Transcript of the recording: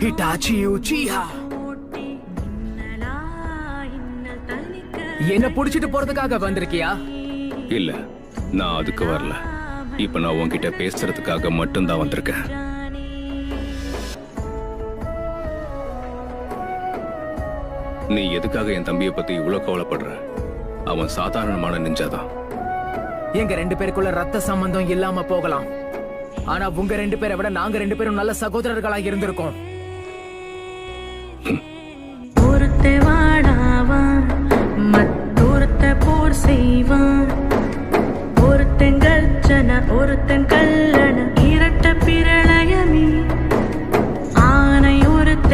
Hitachi உச்சிஹா. என்ன புடிச்சிட்டு போறதுக்காக வந்திருக்கியா? இல்ல, நான் அதுக்கு வரல. இப்ப நான் உன்கிட்ட பேசுறதுக்காக மட்டும்தான் வந்திருக்கேன். நீ எதுக்காக என் தம்பியை பத்தி இவ்வளவு கவலைப்படுற? அவன் சாதாரணமான நிஞ்சாதான். எங்க 2 பேருக்குள்ள ரத்த சம்பந்தம் இல்லாம போகலாம், ஆனா உங்க 2 பேரை விட நாங்க 2 பேரும் நல்ல சகோதரர்களா இருந்திருக்கோம். ஒருத்த வாடாவான், மற்றொருத்த போர் செய்வான். ஒருத்தன் கர்ஜன, ஒருத்தன் கல்லண, இரட்ட பிரளயமே. ஆனை ஒருத்த